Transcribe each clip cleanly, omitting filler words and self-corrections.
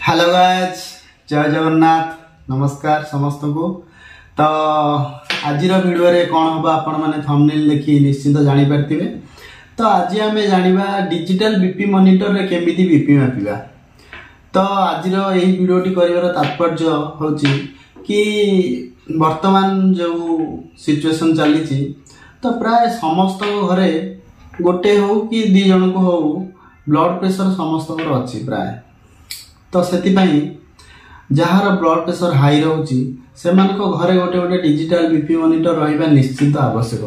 Hello guys, जय जगन्नाथ, नमस्कार समस्त को। तो आज वीडियो रे कौन हम आपण मैंने थंबनेल देखि निश्चित जानी पार्थिबे। तो आज आम जाना डिजिटल बीपी मॉनिटर रे केमिति बीपी मापिबा। तो आज यही वीडियोटी कर तात्पर्य होची कि वर्तमान जो सिचुएशन चली तो प्राय समस्त घरे गोटे हो कि दी जन को हो ब्लड प्रेशर समस्त अच्छी प्राय। तो से जार ब्लड प्रेशर हाई रोचे से घरे गोटे गोटे डिजिटल बीपी मॉनिटर रहा निश्चित आवश्यक।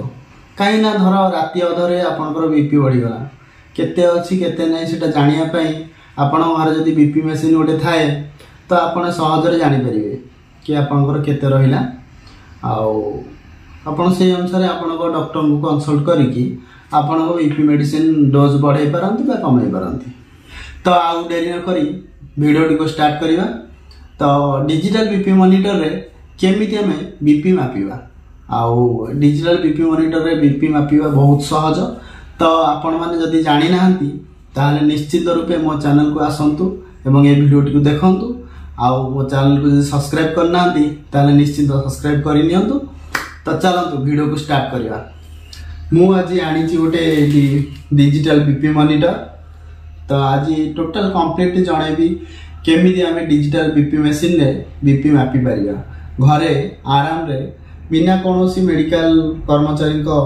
कहीं ना धर राति अधरे आपंकर बीपी बढ़ीगला केते अच्छी केते नहीं से जानापी आपण घर जब बीपी मेसीन गोटे थाए तो आप सहजरे जापर कि आपंकर केते रहा आपन से अनुसार आपण डॉक्टर को कंसल्ट करके आपण बीपी मेडिसिन डोज बढ़ाई पारती कमाई पारती। तो आउ डेरी न करी वीडियो को स्टार्ट करिबा। तो डिजिटल बीपी मॉनिटर रे केमिति हमें बीपी मापिबा आउ डिजिटल बीपी मॉनिटर रे बीपी मापिबा बहुत सहज। तो आपण माने जदि जानि नाहंती ताले निश्चित रूपे मो चैनल को आसंतु एवं ए वीडियो को देखंतु आउ मो चैनल को जदि सब्सक्राइब करना हंती ताले निश्चित सब्सक्राइब करि नियंतु। तो चलंतु वीडियो को स्टार्ट करिबा। मु आज आनी गोटे डिजिटल बीपी मॉनिटर। तो आज टोटल कंप्लीट जनइबी केमिति आम डिजिटल बीपी मशीन रे बीपी मापी पारिबा घरे आराम रे बिना कौन मेडिकल कर्मचारी को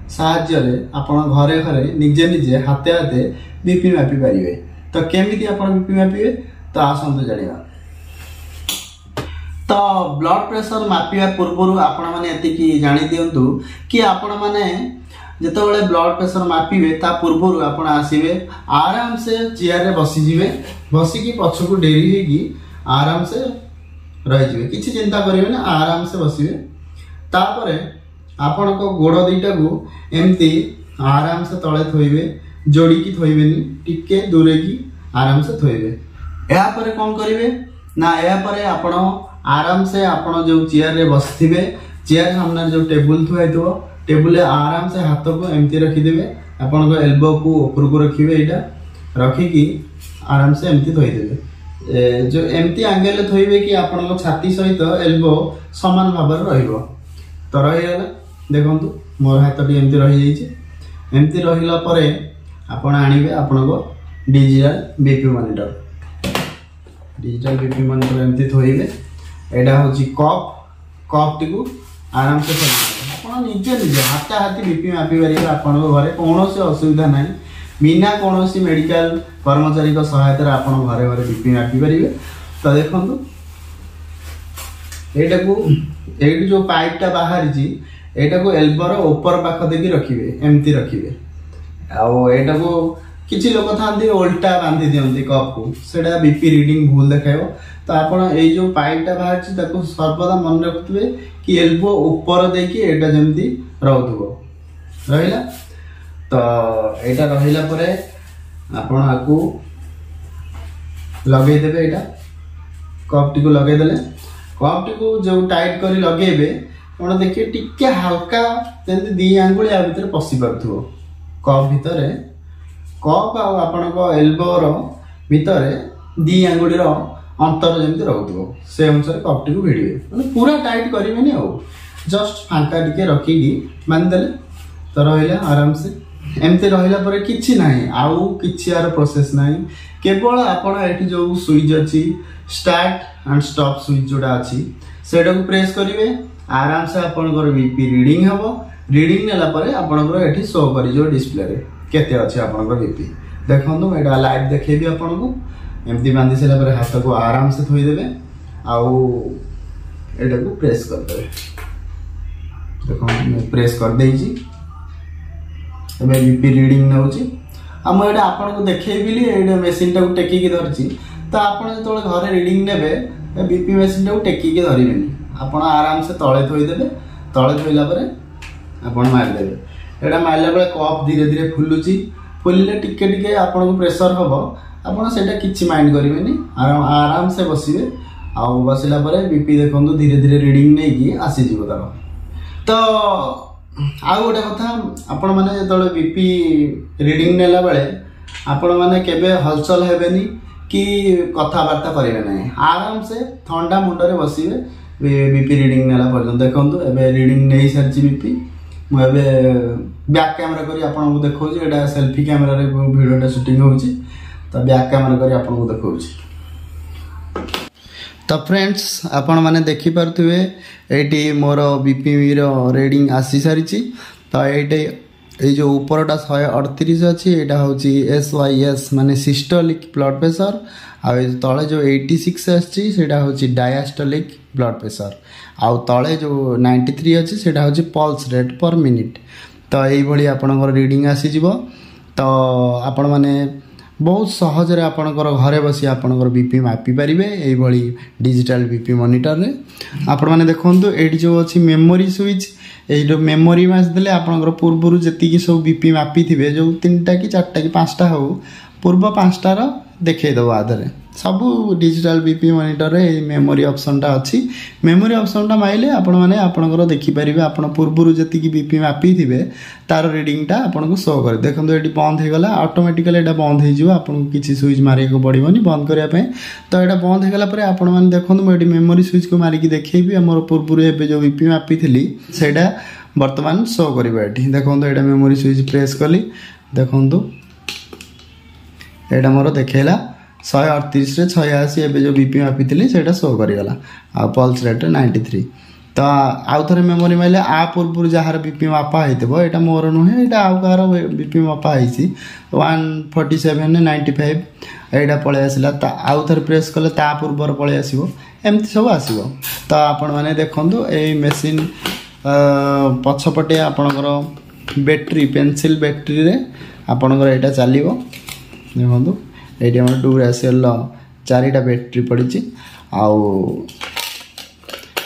साहाय्य रे आपण घरे घरे निजे निजे हाथे हाथे बीपी मापी पारिबे। तो केमिति आपण बीपी मापिबे तो आसंतु जानिबा। तो ब्लड प्रेशर मापिबा पूर्व आपण माने एतिकी जानि दियंतु कि आपण माने जितेबाला ब्लड प्रेशर मापिबे ता पूर्व आप आसवे आराम से चेयर रे बसीजे बसिकी पछकू डेरी होगी आराम से रही किसी चिंता करेंगे ना आराम से बसवे। तापर आपण को गोड़ दुईटा को एमती आराम से तले थोइबे जोड़िकी थोइबेनी टिके दूरे की आराम से थोइबे। यापर कौन करेंगे ना यापर आपण आराम से आपण जो चेयर रे बसथिबे चेयर सामने जो टेबुल थुआइथो टेबुल आराम से हाथ को एमती रखिदेवे आपण एल्बो को ऊपर को रखिबे एटा रखिकी आराम से एमती थोइदेवे जो एमती एंगल थोइबे कि आपण छाती सहित एल्बो समान भाव रहिबो। तो रहिला देखंतु मोर हाथटी एमती रहि जाइछे एमती रहिला परे आपण आनिबे आपण को digital BP monitor. Digital BP monitor एमती थोइबे एडा होची कप टी को आराम से निजे निजे हाथ हाथी बीपी मापी पारे आपण घरे कौन असुविधा ना बिना कौन मेडिकल कर्मचारी सहायता आपण घरे घरे बीपी मापी पारे। तो देखो ये जो पाइपटा बाहरी एटा को एल्बर ऊपर पाख देखिए रखिए एमती रखिए आटा को किसी लोग था उल्टा बांधी दिखती कप को सेटा बीपी रीडिंग भूल देखाइब। तो आप जो पाइपटा बाहर सर्वदा मन रखुए कि एल्बो ऊपर देखिए एटा जमती रहा। तो एटा रहिला परे आपण आकु लगे देबे एटा कप टी को लगे देले कप टी को जो टाइट करी लगेबे आपण देखिए टिके हल्का जंती दी आंगुली आ भीतर पसी परथुओ कप भीतर कप आपण को एल्बोर भीतर दी आंगुली अंतर जमी रोथो से अनुसार कप टी को भिड़े मैंने पूरा टाइट करेंगे जस्ट फांका टिके रखिकी बांधिदेले। तो रहा आराम से एमती रहा पर किसी ना आउ कि यार प्रोसेस ना केवल आप जो स्विच अच्छी स्टार्ट एंड स्टॉप स्विच जोड़ा अच्छी सेटा को प्रेस करेंगे आराम से आपंकर बीपी रीडिंग हम रीडिंग नेलापर आपंकर शो कर डिस्प्ले केते अच्छे आपंकर बीपी देखो यहाँ लाइव देखेबी आपन को एमती बांधी सारा हाथ को आराम से थोदेवे आटा को प्रेस करदे देखो प्रेस कर देइछि बीपी रीडिंग नउछि मुझे आपन को देखैबी ये मेसीन टा को टेकिकी धरछि। तो आपन जो घरे रीडिंग नेबे बीपी मेसीन टा को टेकिकी धरिबेनी आपन आराम से तले थोदेवे तले थोइला परे आपन मारदेवे एटा मारला बेले कप धीरे धीरे फुलुछि फुलिले टिके टिके आपन को प्रेशर हबो आपन सेटा किछि माइंड करिवेनी आराम से बसिबे आउ बसिला परे बीपी देखंतु धीरे धीरे रीडिंग नै की आसी जिवो तार। तो आउ गोटे कथा आपण माने जतले बीपी रीडिंग नेला बेले आपण माने केबे हलचल हेबेनी कि कथबार्ता करेंगे नहीं आराम से ठंडा मुंडरे बसवे बीपी रीडिंग नेला पर्यंत देखो एबे रीडिंग नहीं सारी बीपी मुझे बैक कैमेरा करी आपको देखा एटा सेल्फी कैमेरा वीडियोटा शूटिंग होची तो बैक कैमेरा करी आपको देखा। तो फ्रेंड्स आपण मैंने देखी पारे ये मोर बीपी रीडिंग आसी सारी तो ये जो उपरटा 138 अच्छी यहाँ हूँ SYS माने सिस्टोलिक ब्लड प्रेशर आउ तले जो 86 अच्छी हूँ डायस्टोलिक ब्लड प्रेशर आउ तले जो 93 अच्छी हूँ पल्स रेट पर मिनिट। तो यही आपणकर रीडिंग आसीज तो आपण मैंने बहुत सहजरे आपणकर घरे बसी आपणकर बीपी मापी पारिबे एई डिजिटल बीपी मॉनिटर रे। आपण माने देखंतु एडी जो अछि मेमोरी स्विच ये जो मेमोरी मास देले आपणकर पूर्वरु जति सब बीपी मापी थिबे जो 3टा कि 4टा कि 5टा हो पूर्व 5टार देखे दो आधरे सब डिजिटल बीपी मॉनिटर रे मेमोरी ऑप्शनटा अछि। मेमोरी ऑप्शनटा माइले आपण माने आपणकर देखि परिबे आपण पूर्वरु जति कि बीपी मापी थिबे तार रीडिंगटा आपनको शो करे। देखंतु एडी बंद हे गला ऑटोमेटिकली एटा बंद हे जिवो आपनको किछि स्विच मारे को पड़िबोनी बंद करिया पे। तो एटा बंद हे गला परे आपण माने देखंतु म एडी मेमोरी स्विच को मारी कि देखैबी हमर पूर्वरु एबे जो बीपी मापी थिली सेटा वर्तमान शो करिबा एठी देखंतु एटा मेमोरी स्विच प्रेस कली देखंतु एटा मोर देखेला 138 रे 86 एबे जो बीपी मापी थिली सेटा शो करिगला आ पल्स रेट 93। तो आउ थरे मेमोरी माइले आ पूर्व जहार बीपी मापा हेतबो एटा मोर नुहे एटा आउ कार बीपी मापा हेसी 147 95 एटा पळे आसिला ता आउ थरे प्रेस कले ता पूर्वर पळे आसीबो एमति सब आसीबो। तो आपण माने देखंतु ए मशीन पछपटे आपणकर बैटरी पेंसिल बैटरी रे आपणकर एटा चलिबो देखंतु ये आम डुरासेल 4टा बैटरी पड़ी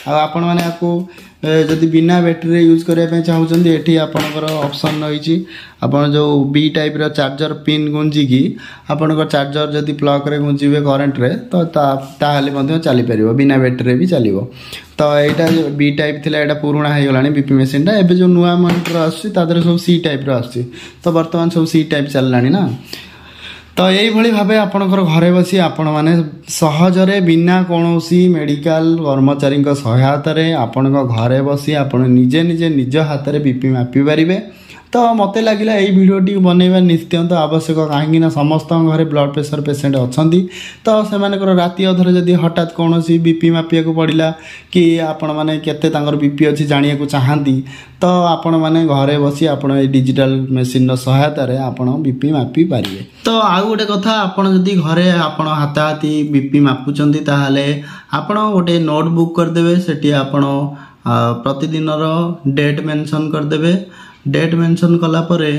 आपण मैंने आपको जदि बिना बैटरी यूज करने चाहते ये आपणकर ऑप्शन रही आपन जो बी टाइप रो चार्जर पिन गुंजिकी आपणकर चार्जर जदि प्लग रे गुंजिबे करंट रे तो ताहले मध्ये चली परिबो बिना बैटरी भी चलिबो। तो यहाँ बी टाइप थिला एटा पुराणा हो गलानी बीपी मशीन टा एबे जो नुआ मॉनिटर आसी तादरे सब सी टाइप रो आसी तो वर्तमान सब सी टाइप चललानी ना। तो यही भाव आपणकर घरे बसी आपण माने सहजरे बिना कौनसी मेडिकल कर्मचारी सहायता आपण घरे बसी आपण निजे निजे निज हाथ में बीपी मापी पारे। तो मत लगिला यही भिडियोटी बनैबा नित्यंत आवश्यक कहीं समस्त घरे ब्लड प्रेशर पेसेंट अच्छा तो से राति अधर जदि हठात कौन बीपी मापिया पड़ा कि आपण मैंने केते बीपी अच्छी जानिया को चाहती तो आपण मैंने घरे बसी आपण डिजिटल मेसीन सहायता आपण बीपी मापी पारे। तो आउ गोटे कथा आपण जदि घरे आपण हाथाहाथी बीपी मापुचंती ताहाले आपण गोटे नोटबुक करदेबे सेठी आपण प्रतिदिन डेट मेंशन करदेबे। डेट मेंशन कला परे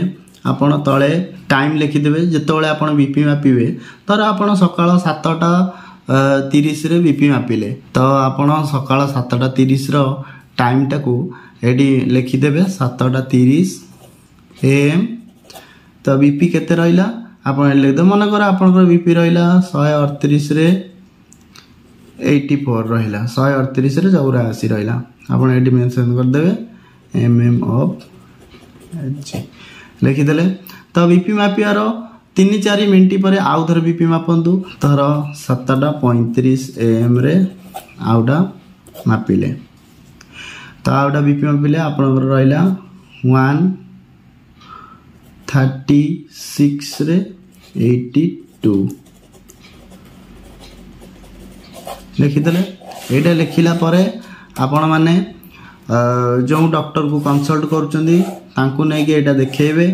आपण तले टाइम लिखिदेबे जेतोले आपण बीपी मापिबे तर आपण सकाळ 7:30 रे बीपी मापिले तो आपण सकाळ 7:30 रो टाइम टाकू एडी लिखिदेबे 7:30 AM। तो बीपी केते रहिला आपण लिखदे मन कर आपण बीपी रहिला 138 रे 84 रहिला 138 रे 84 रहिला आपण एडी मेंशन कर देबे MM ऑफ लिखिदेले। तो बीपी मापियार 3-4 मिनट पर आउ थर बीपी मापंतु थर 7:35 AM रे आउटा मापिले तो आउटा बीपी मापिले आपनकर रहिला 136 रे 82 लिखिदेले। एटा लिखिला परे आपण माने जो डॉक्टर को कंसल्ट करुचंदी तांकु नै के एटा देखेबे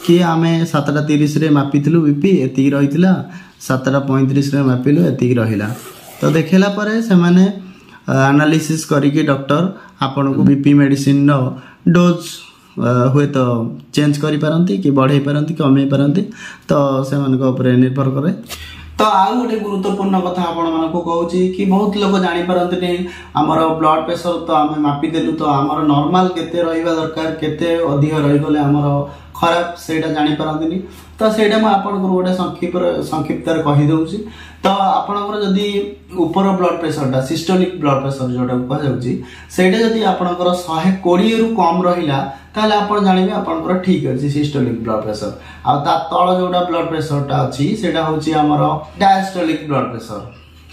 कि आमे 7:30 रे मापिथिलु बीपी एति रहितला 7:35 रे मापिलु एति रहिला। तो देखेला परे से माने एनालिसिस करिके डॉक्टर आपन को बीपी मेडिसिन नो डोज हुए तो चेंज करि पारंती कि बढ़ाई पारंती कमाई पारंती तो से मन को ऊपर निर्भर करे। तो आउ गोटे गुरुत्वपूर्ण कथा आपण मानको कहूची कि बहुत लोग जानि पारंती नै हमर ब्लड प्रेशर तो आमे मापी देलु तो हमर नॉर्मल केते रहिबा दरकार केते अधिक रहि गले हमर खराब सेटा जानी पारंतिनी तो सेटा मैं आपन गोटे संक्षिप्त कहि दउची तो आपनकर जदी ऊपर ब्लड प्रेशर टा सिस्टोलिक ब्लड प्रेशर जोटा कह जाउची सेटा जदी आपनकर 120 रु कम रहिला ताले आपण जानिबे आपनकर ठीक अछि सिस्टोलिक ब्लड प्रेशर आ ता तळ जोटा ब्लड प्रेशर टा अछि सेटा होची हमर डायस्टोलिक ब्लड प्रेशर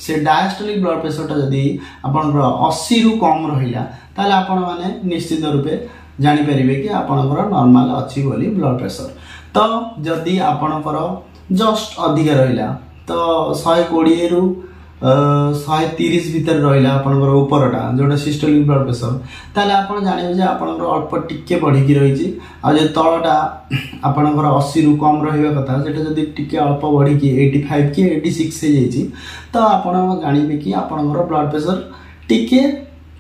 से डायस्टोलिक ब्लड प्रेशर टा जदी आपनकर 80 रु कम रहिला ताले आपण माने निश्चित रूपे जानि परिबे कि आपनकर नॉर्मल अछि बोली ब्लड प्रेशर तो जदी आपनकर जस्ट अधिक रहिला तो 120 रु 130 भीतर रहिला आपनकर ऊपरटा जोटा सिस्टोलिक ब्लड प्रेशर ताले आपण जानिबे जे आपनकर अल्प टिके बढ़ी कि रहिछि आ जे तळटा आपनकर 80 रु कम रहिबा कथा सेटा जदी टिके अल्प बढ़ी कि 85 कि 86 हे जाइछि तो आपण जानिबे कि आपनकर ब्लड प्रेशर टिके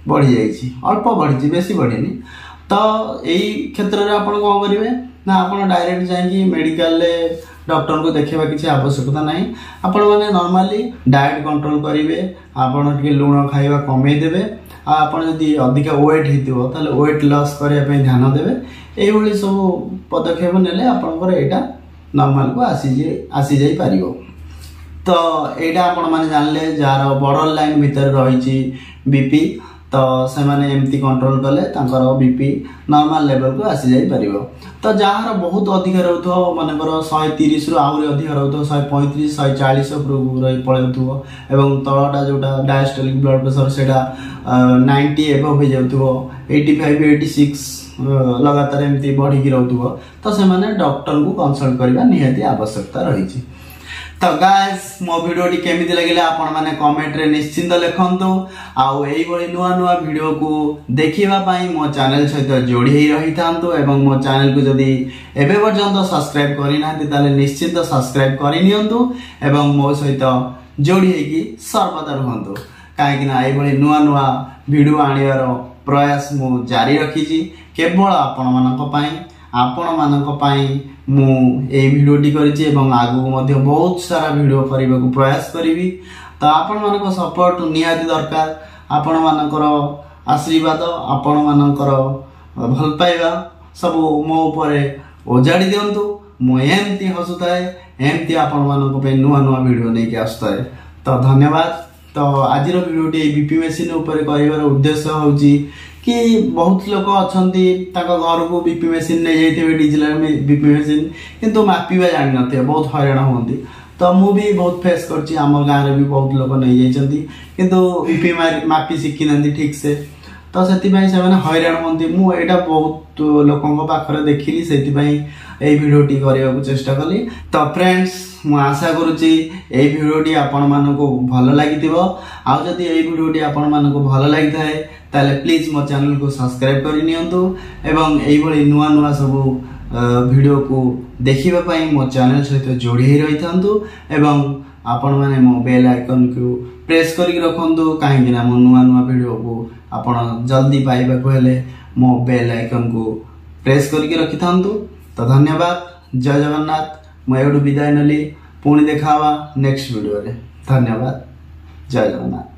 बढ़ी जाइछि अल्प बढ़ी बेसी बढ़िनी तो यही क्षेत्र में आप करेंगे ना आप डायरेक्ट जाकि मेडिकल डॉक्टर को देखा किसी आवश्यकता ना आपण मैंने नॉर्मली डाइट कंट्रोल करेंगे आपड़ लुण खाଇବା कमेदेवे आपड़ी अधिक वेट होता वेट लॉस करने ध्यान देवे ये सब पदक्षेप नेले आपंकर यहाँ नॉर्मल को आसी जाई पारिबो तो यहाँ आपण मैंने जानले जार बॉर्डर लाइन भीतर रही बीपी तो से माने एमती कंट्रोल कले तांकर बीपी नॉर्मल लेवल को आसी जाई परिबो तो जहार बहुत अधिक रहथो मानेकर 130 रु आउरी अधिक रहथो 135 140 रही पळेथो एवं तळटा जोटा डायस्टोलिक ब्लड प्रेशर सेटा 90 एबव हो जाउथो 85 86 लगातार एमती बढ़ी कि रहथो तो से माने डॉक्टर को कंसल्ट करबा निहाती आवश्यकता रही छी तो गाइस मो वीडियो टी केमिति लागिला आपण माने कमेंट रे निश्चिंत लिखंतु आउ एई बळी नुवा नुवा वीडियो को देखिबा पई मो चैनल सहित जोड़ी ही रही थांतु एवं मो चैनल को जदी एबे पर्यंत सब्सक्राइब करि नांती ताले निश्चिंत सब्सक्राइब करि नियंतु एवं मो सहित जोड़ी ही की सर्वदा रहंतु काहे कि ना एई बळी नुवा नुवा वीडियो आनिवार प्रयास मो जारी रखी छी केवल आपण मानक पई आपण मानक पई मु ए वीडियो टी करिछि एवं आगु मध्ये बहुत सारा वीडियो करबा को प्रयास करिवि तो आपण मानक सपोर्ट निहाती दरकार आपण मानकर आशीर्वाद आपण मानकर भल पाइबा सब मो ऊपर ओजाड़ी दियंतु मु एमती हसुताए एमती आपण मानक पे नुवा नुवा वीडियो नै के आस्ताए तो धन्यवाद तो आज वीडियो टी बीपी मशीन ऊपर करिवार उद्देश्य होउची कि बहुत लोग अच्छा घर को बीपी मशीन नहीं जाइए डिजिटल बीपी मशीन किंतु मापिबा जान नथिबे बहुत हैरान होती तो मु भी बहुत फेस करछि आम गाँव में भी बहुत लोग नहीं जाइछंती किंतु बीपी मापी शिखी ना ठीक से तो से हैरान होती मुझे बहुत लोकों पाखरे देखिली से वीडियो टी करने को चेष्टा कली तो फ्रेंड्स मु आशा करुच्ची ये वीडियो टी आपण मानकु भल लागिथिबो आ जदि ये वीडियो टी आपण मानकु भल लागि थाए ताले प्लीज मो चैनल को सब्सक्राइब करि नियंतु एवं एई भली नुवा नुवा सब वीडियो को देखिबा पई मो चैनल सहित जोड़ी ही रही थांतु एवं आपण माने मो बेल आइकन को प्रेस करी रखंतु काहे कि ना मो नुवा नुवा वीडियो को आपण जल्दी पाइबा को हेले मो बेल आइकन को प्रेस करके रखि थांतु तो धन्यवाद जय जगन्नाथ मैं एडु विदाय नली पुणी देखावा नेक्स्ट वीडियो रे धन्यवाद जय जगन्नाथ।